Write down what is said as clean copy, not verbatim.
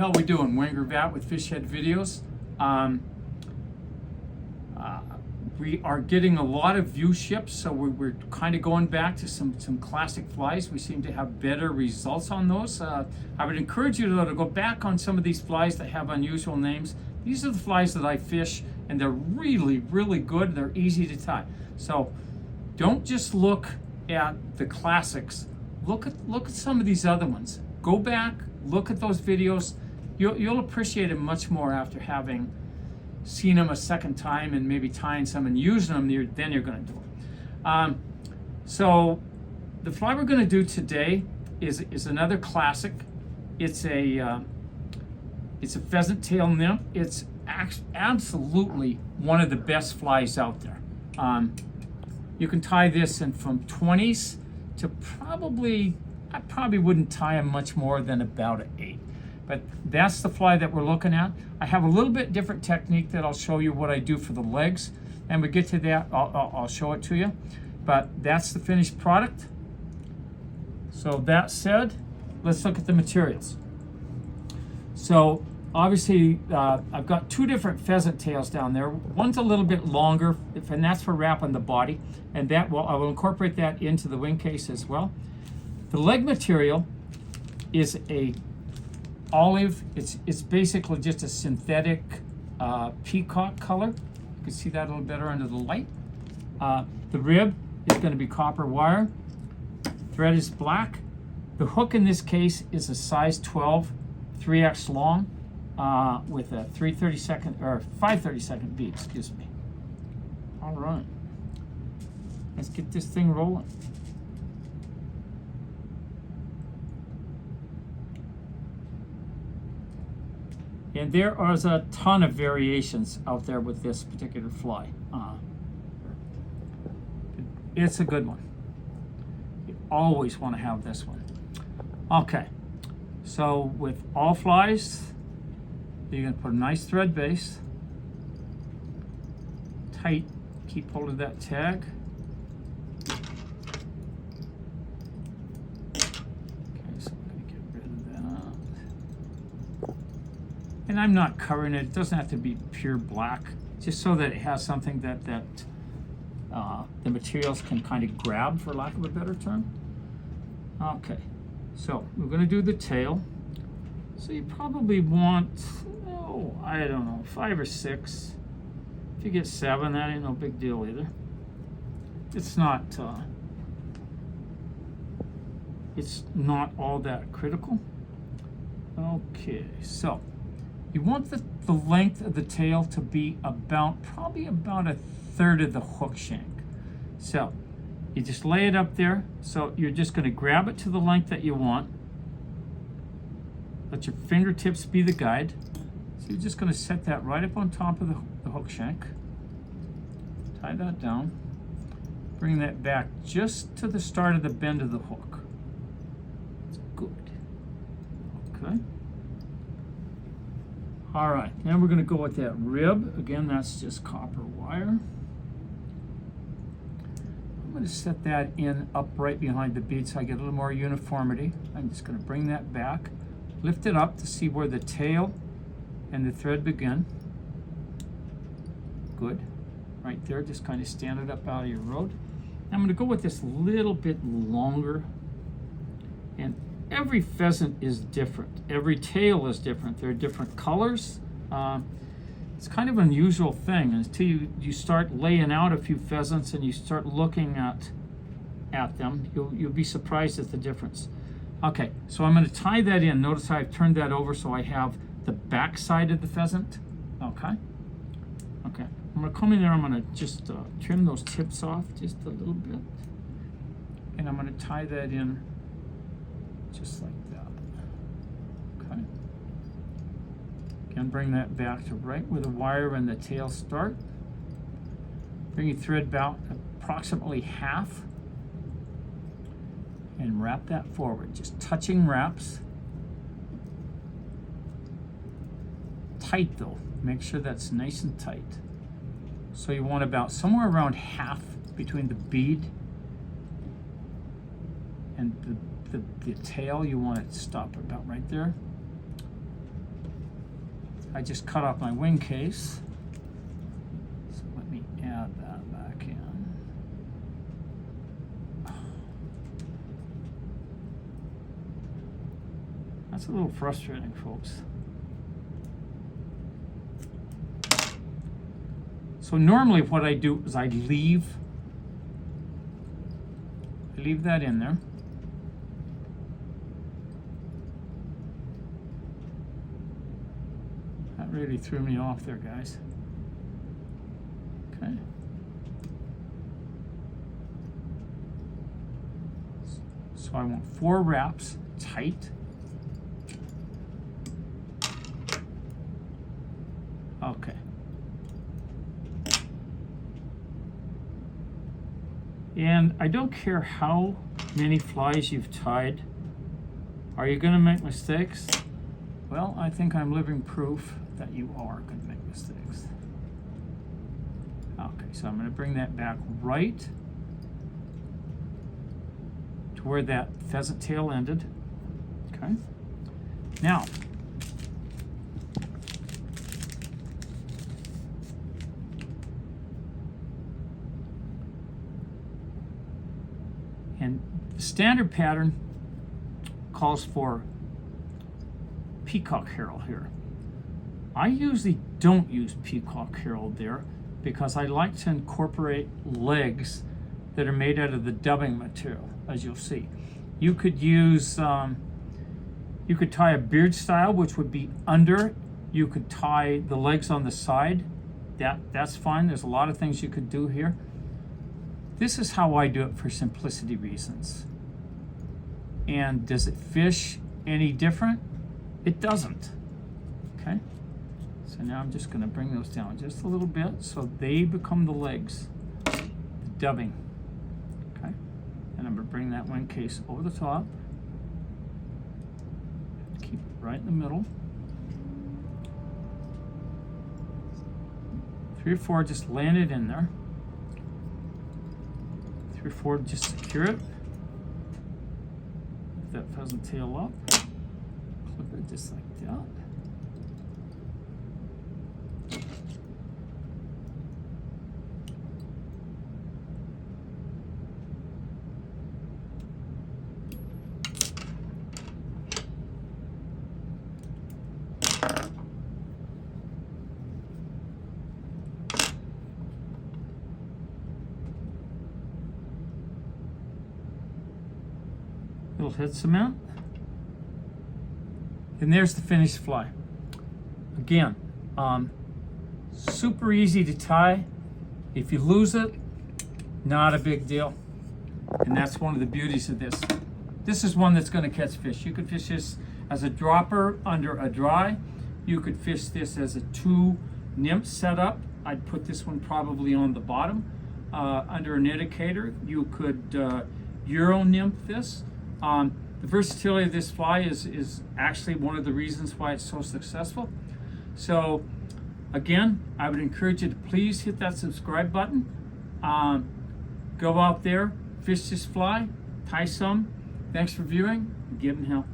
hell we doing? Wayne Gravatt with Fish Head Videos. We are getting a lot of viewerships, so we're kind of going back to some classic flies. We seem to have better results on those. I would encourage you though to go back on some of these flies that have unusual names. These are the flies that I fish, and they're really, really good. They're easy to tie. So don't just look at the classics. Look at some of these other ones. Go back, look at those videos. You'll appreciate them much more after having seen them a second time and maybe tying some and using them. Then you're going to do it. So the fly we're going to do today is another classic. It's a pheasant tail nymph. It's absolutely one of the best flies out there. You can tie this in from 20s to I probably wouldn't tie them much more than about an 8. But that's the fly that we're looking at. I have a little bit different technique that I'll show you what I do for the legs. And we get to that, I'll show it to you. But that's the finished product. So that said, let's look at the materials. So obviously, I've got 2 different pheasant tails down there. One's a little bit longer, and that's for wrapping the body. And I will incorporate that into the wing case as well. The leg material is a olive. It's basically just a synthetic peacock color. You can see that a little better under the light. The rib is going to be copper wire. Thread is black. The hook in this case is a size 12, 3x long, with a 5/32 bead. Excuse me. All right, let's get this thing rolling. And there are a ton of variations out there with this particular fly. It's a good one. You always want to have this one. Okay, so with all flies, you're going to put a nice thread base. Tight, keep hold of that tag. And I'm not covering it. It doesn't have to be pure black, just so that it has something that the materials can kind of grab, for lack of a better term. Okay, so we're going to do the tail. So you probably want, I don't know, 5 or 6. If you get 7, that ain't no big deal either. It's not all that critical. Okay, so you want the length of the tail to be probably about 1/3 of the hook shank. So you just lay it up there. So you're just going to grab it to the length that you want. Let your fingertips be the guide. So you're just going to set that right up on top of the hook shank. Tie that down. Bring that back just to the start of the bend of the hook. That's good. Okay. All right, now we're going to go with that rib. Again, that's just copper wire. I'm going to set that in up right behind the bead so I get a little more uniformity. I'm just going to bring that back, lift it up to see where the tail and the thread begin. Good. Right there, just kind of stand it up out of your road. I'm going to go with this little bit longer. And every pheasant is different. Every tail is different. They're different colors. It's kind of an unusual thing until you start laying out a few pheasants and you start looking at them. You'll be surprised at the difference. Okay, so I'm going to tie that in. Notice how I've turned that over so I have the back side of the pheasant. Okay. Okay. I'm going to come in there. I'm going to just trim those tips off just a little bit, and I'm going to tie that in. Just like that. Okay. Again, bring that back to right where the wire and the tail start. Bring your thread about approximately half and wrap that forward. Just touching wraps. Tight though. Make sure that's nice and tight. So you want about somewhere around half between the bead and the tail. You want it to stop about right there. I just cut off my wing case. So let me add that back in. That's a little frustrating, folks. So normally what I do is I leave that in there. That really threw me off there, guys. Okay. So I want 4 wraps tight. Okay. And I don't care how many flies you've tied. Are you going to make mistakes? Well, I think I'm living proof that you are going to make mistakes. Okay, so I'm going to bring that back right to where that pheasant tail ended. Okay. Now, and the standard pattern calls for peacock herald here. I usually don't use peacock herald there because I like to incorporate legs that are made out of the dubbing material, as you'll see. You could use, you could tie a beard style, which would be under. You could tie the legs on the side. That's fine. There's a lot of things you could do here. This is how I do it for simplicity reasons. And does it fish any different? It doesn't. Okay? So now I'm just going to bring those down just a little bit so they become the legs, the dubbing. Okay? And I'm going to bring that wing case over the top. Keep it right in the middle. 3 or 4, just land it in there. 3 or 4, just secure it. Lift that pheasant tail up. Clip it just like that. Little head cement. And there's the finished fly. Again, super easy to tie. If you lose it, not a big deal. And that's one of the beauties of this. This is one that's going to catch fish. You could fish this as a dropper under a dry. You could fish this as a 2 nymph setup. I'd put this one probably on the bottom under an indicator. You could Euro nymph this. The versatility of this fly is actually one of the reasons why it's so successful. So again, I would encourage you to please hit that subscribe button. Go out there, fish this fly, tie some. Thanks for viewing. Give 'em hell.